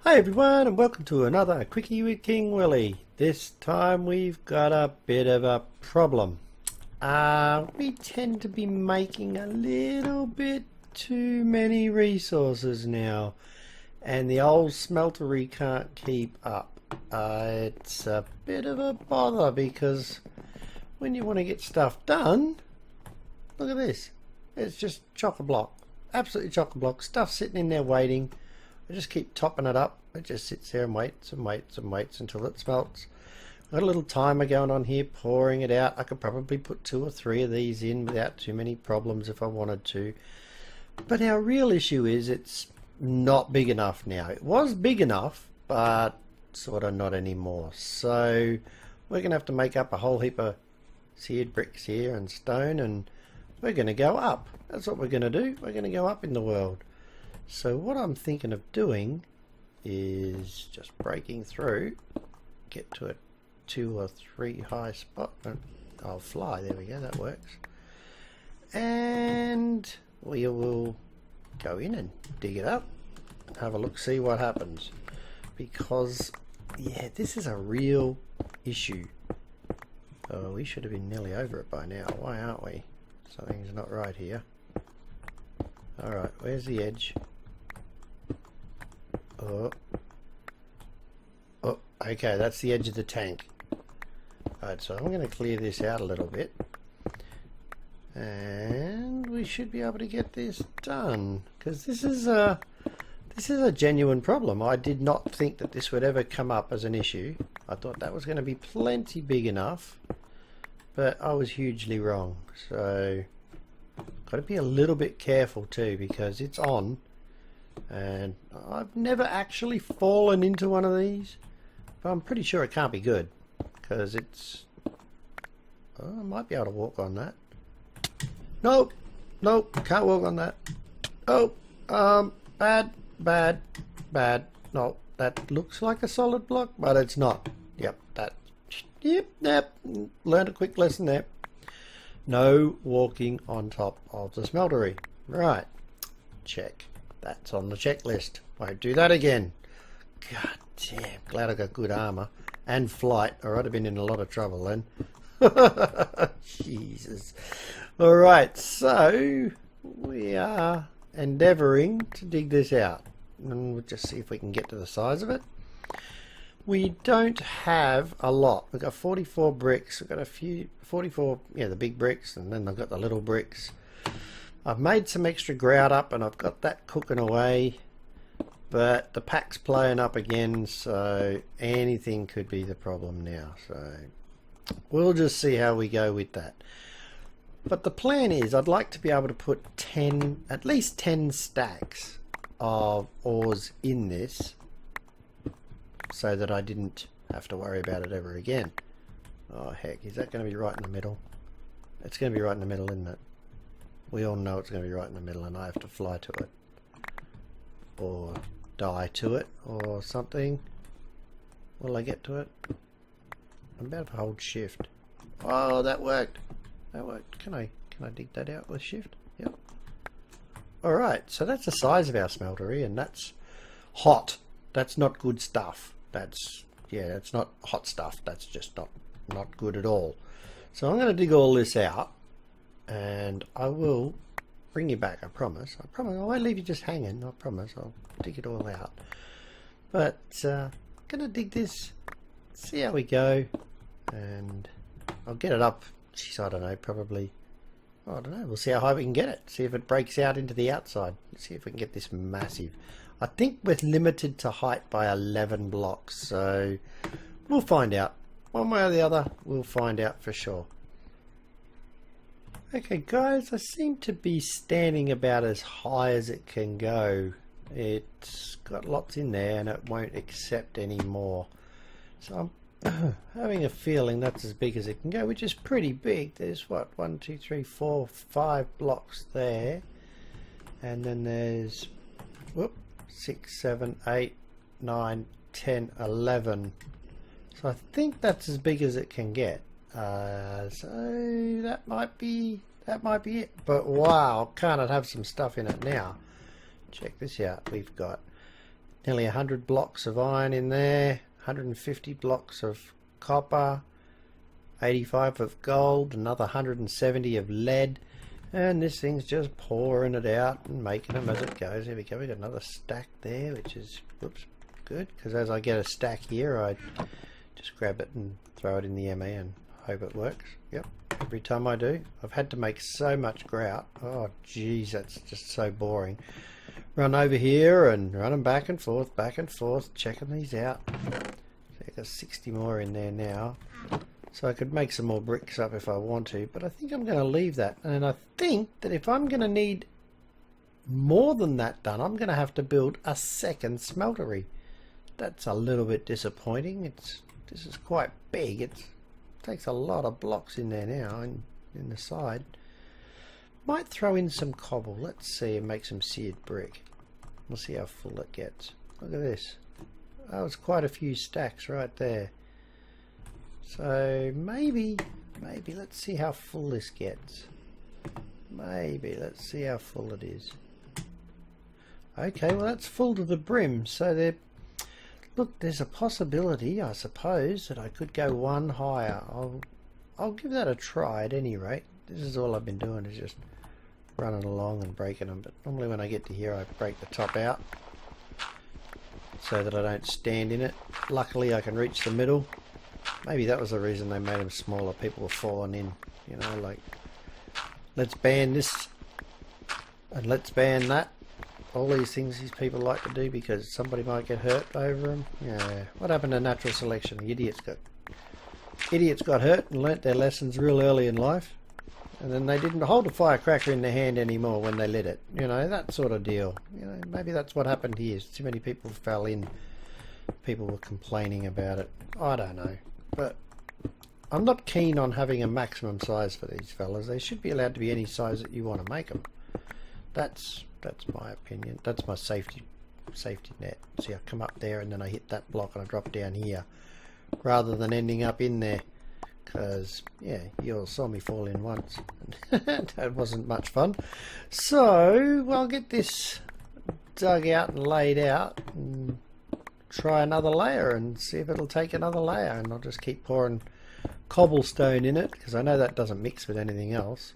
Hi everyone, and welcome to another Quickie with King Willy. This time we've got a bit of a problem. We tend to be making a little bit too many resources now, and the old smeltery can't keep up. It's a bit of a bother because when you want to get stuff done, look at this. It's just chock-a-block, absolutely chock-a-block. Stuff sitting in there waiting. I just keep topping it up. It just sits there and waits and waits and waits until it smelts. I've got a little timer going on here, pouring it out. I could probably put 2 or 3 of these in without too many problems if I wanted to. But our real issue is it's not big enough now. It was big enough, but sort of not anymore. So we're going to have to make up a whole heap of seared bricks here and stone, and we're going to go up. That's what we're going to do. We're going to go up in the world. So what I'm thinking of doing is just breaking through, get to a 2 or 3 high spot. I'll fly, there we go, that works. And we will go in and dig it up, have a look, see what happens. Because, yeah, this is a real issue. Oh, we should have been nearly over it by now. Why aren't we? Something's not right here. Alright, where's the edge? Oh, okay, that's the edge of the tank. Alright, so I'm going to clear this out a little bit, and we should be able to get this done, because this is a genuine problem. I did not think that this would ever come up as an issue. I thought that was going to be plenty big enough, but I was hugely wrong. So got to be a little bit careful too, because it's on. And I've never actually fallen into one of these, but I'm pretty sure it can't be good, because it's... Oh, I might be able to walk on that. Nope, nope, can't walk on that. Oh, bad. No, that looks like a solid block, but it's not. Yep, learned a quick lesson there. No walking on top of the smeltery. Right, check. That's on the checklist. Won't do that again. God damn, glad I got good armor and flight, or I'd have been in a lot of trouble then. Jesus. Alright, so we are endeavouring to dig this out, and we'll just see if we can get to the size of it. We don't have a lot. We've got 44 bricks. We've got a few 44, yeah, the big bricks, and then I've got the little bricks. I've made some extra grout up, and I've got that cooking away, but the pack's playing up again, so anything could be the problem now. So we'll just see how we go with that. But the plan is I'd like to be able to put at least 10 stacks of ores in this, so that I didn't have to worry about it ever again. Oh heck, is that going to be right in the middle? It's going to be right in the middle, isn't it? We all know it's going to be right in the middle, and I have to fly to it, or die to it, or something. Will I get to it? I'm about to hold shift. Oh, that worked. That worked. Can I dig that out with shift? Yep. Alright, so that's the size of our smeltery, and that's hot. That's not good stuff. That's, yeah, it's not hot stuff. That's just not good at all. So I'm going to dig all this out, and I will bring you back, I promise. I promise. I won't leave you just hanging. I promise. I'll dig it all out. But I'm going to dig this, see how we go, and I'll get it up. Jeez, I don't know, probably, I don't know. We'll see how high we can get it. See if it breaks out into the outside. See if we can get this massive. I think we're limited to height by 11 blocks, so we'll find out. One way or the other, we'll find out for sure. Okay guys, I seem to be standing about as high as it can go. It's got lots in there and it won't accept any more. So I'm having a feeling that's as big as it can go, which is pretty big. There's what, 1, 2, 3, 4, 5 blocks there. And then there's 6, 7, 8, 9, 10, 11. So I think that's as big as it can get. So that might be it. But wow, can't it have some stuff in it now? Check this out. We've got nearly 100 blocks of iron in there, 150 blocks of copper, 85 of gold, another 170 of lead, and this thing's just pouring it out and making them as it goes. Here we go, we got another stack there, which is, whoops, good, because as I get a stack here, I just grab it and throw it in the ME and hope it works. Yep, every time I do. I've had to make so much grout. Oh geez, that's just so boring. Run over here and run them back and forth, checking these out. So I've got 60 more in there now. So I could make some more bricks up if I want to, but I think I'm going to leave that. And I think that if I'm going to need more than that done, I'm going to have to build a second smeltery. That's a little bit disappointing. This is quite big. It takes a lot of blocks in there now and in the side. Might throw in some cobble. Let's see, and make some seared brick. We'll see how full it gets. Look at this. That was quite a few stacks right there. So maybe let's see how full this gets. Maybe let's see how full it is. Okay, well that's full to the brim. So look, there's a possibility, I suppose, that I could go one higher. I'll give that a try at any rate. This is all I've been doing, is just running along and breaking them. But normally when I get to here, I break the top out so that I don't stand in it. Luckily, I can reach the middle. Maybe that was the reason they made them smaller. People were falling in, you know, like, let's ban this and let's ban that. All these things these people like to do because somebody might get hurt over them. Yeah, what happened to natural selection? The idiots got hurt and learnt their lessons real early in life, and then they didn't hold a firecracker in their hand anymore when they lit it. You know, that sort of deal. You know, maybe that's what happened here. Too many people fell in. People were complaining about it. I don't know. But I'm not keen on having a maximum size for these fellas. They should be allowed to be any size that you want to make them. That's my opinion. That's my safety net. See, I come up there and then I hit that block and I drop down here, rather than ending up in there. Because yeah, you all saw me fall in once. That wasn't much fun. So I'll get this dug out and laid out and try another layer and see if it'll take another layer, and I'll just keep pouring cobblestone in it because I know that doesn't mix with anything else,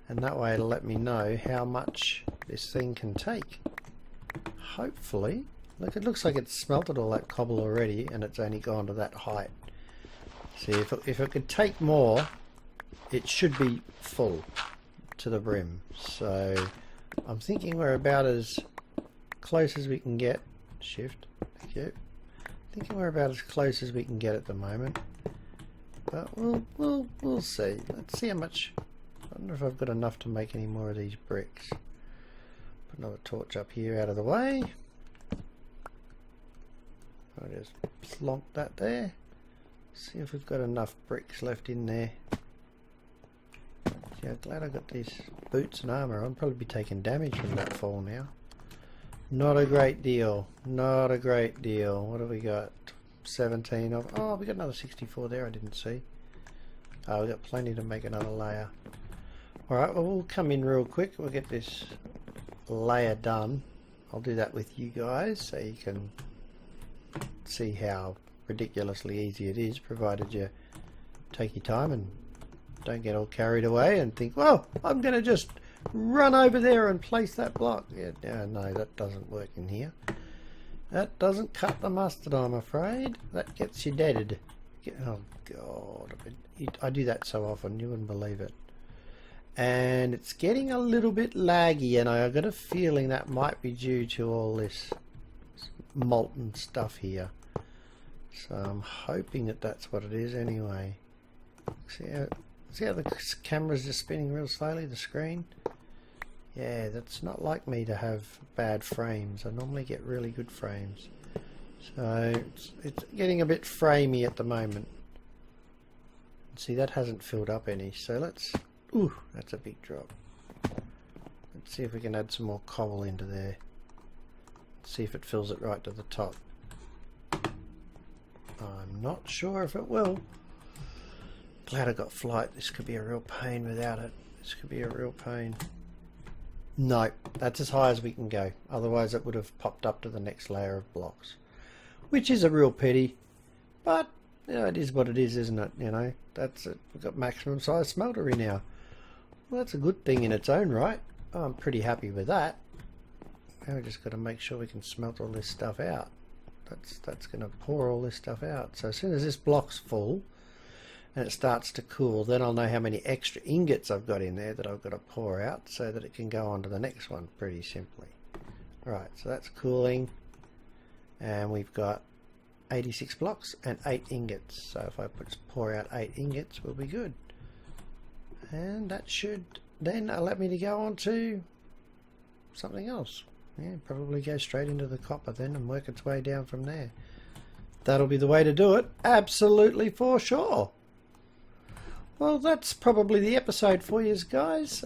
and that way it'll let me know how much this thing can take. Hopefully. Look, it looks like it's smelted all that cobble already and it's only gone to that height. See, if it could take more, it should be full to the brim. So I'm thinking we're about as close as we can get. Shift. Yep. Thinking we're about as close as we can get at the moment, but we'll see. Let's see how much. I wonder if I've got enough to make any more of these bricks. Put another torch up here out of the way. I'll just plonk that there. See if we've got enough bricks left in there. Yeah, glad I got these boots and armor. I'll probably be taking damage from that fall now. Not a great deal. Not a great deal. What have we got? 17 of. Oh, we got another 64 there. I didn't see. Oh, we got plenty to make another layer. Alright, well, we'll come in real quick. We'll get this layer done. I'll do that with you guys so you can see how ridiculously easy it is, provided you take your time and don't get all carried away and think, well, I'm going to just run over there and place that block. Yeah, no, that doesn't work in here. That doesn't cut the mustard, I'm afraid. That gets you deaded. Oh god, I do that so often, you wouldn't believe it. And it's getting a little bit laggy, and I've got a feeling that might be due to all this molten stuff here. So I'm hoping that that's what it is anyway. See how the camera's just spinning real slowly, the screen? Yeah, that's not like me to have bad frames. I normally get really good frames. So it's getting a bit framey at the moment. See, that hasn't filled up any, so let's... Ooh, that's a big drop. Let's see if we can add some more cobble into there. See if it fills it right to the top. I'm not sure if it will. Glad I got flight. This could be a real pain without it. This could be a real pain. No, that's as high as we can go. Otherwise it would have popped up to the next layer of blocks. Which is a real pity. But, you know, it is what it is, isn't it? You know, that's it. We've got maximum size smeltery now. Well, that's a good thing in its own right. I'm pretty happy with that. Now we just got to make sure we can smelt all this stuff out. That's going to pour all this stuff out. So as soon as this block's full and it starts to cool, then I'll know how many extra ingots I've got in there that I've got to pour out so that it can go on to the next one pretty simply. Right, so that's cooling, and we've got 86 blocks and 8 ingots. So if I pour out 8 ingots, we'll be good. And that should then allow me to go on to something else. Yeah, probably go straight into the copper then and work its way down from there. That'll be the way to do it, absolutely for sure. Well, that's probably the episode for you guys.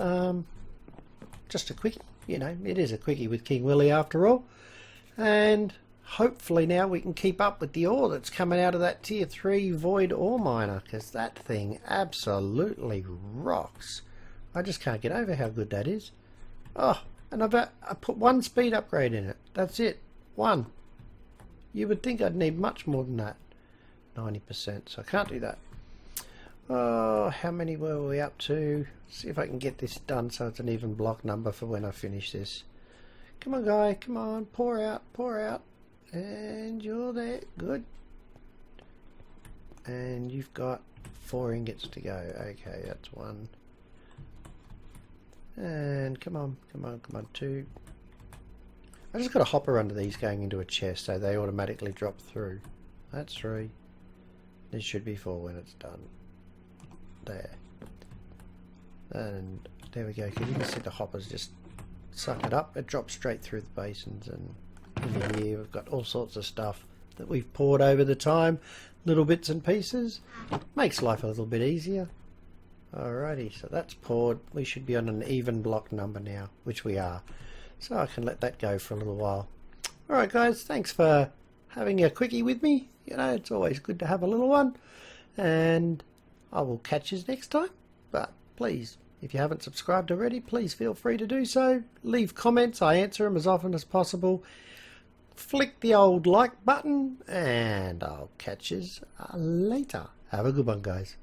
Just a quickie, you know, it is a quickie with King Willy after all. And hopefully now we can keep up with the ore that's coming out of that tier 3 void ore miner, because that thing absolutely rocks. I just can't get over how good that is. Oh, and I put 1 speed upgrade in it. That's it. 1. You would think I'd need much more than that. 90%, so I can't do that. Oh, how many were we up to? See if I can get this done so it's an even block number for when I finish this. Come on, guy, come on, pour out, pour out. And you're there, good. And you've got 4 ingots to go. Okay, that's 1. And come on, come on, come on, 2. I just got a hopper under these going into a chest so they automatically drop through. That's 3. This should be 4 when it's done. There. And there we go, because you can see the hoppers just suck it up. It drops straight through the basins, and in here we've got all sorts of stuff that we've poured over the time. Little bits and pieces. Makes life a little bit easier. Alrighty, so that's poured. We should be on an even block number now, which we are. So I can let that go for a little while. Alright guys, thanks for having a quickie with me. You know, it's always good to have a little one. And I will catch you next time. But please, if you haven't subscribed already, please feel free to do so. Leave comments, I answer them as often as possible. Flick the old like button, and I'll catch you later. Have a good one, guys.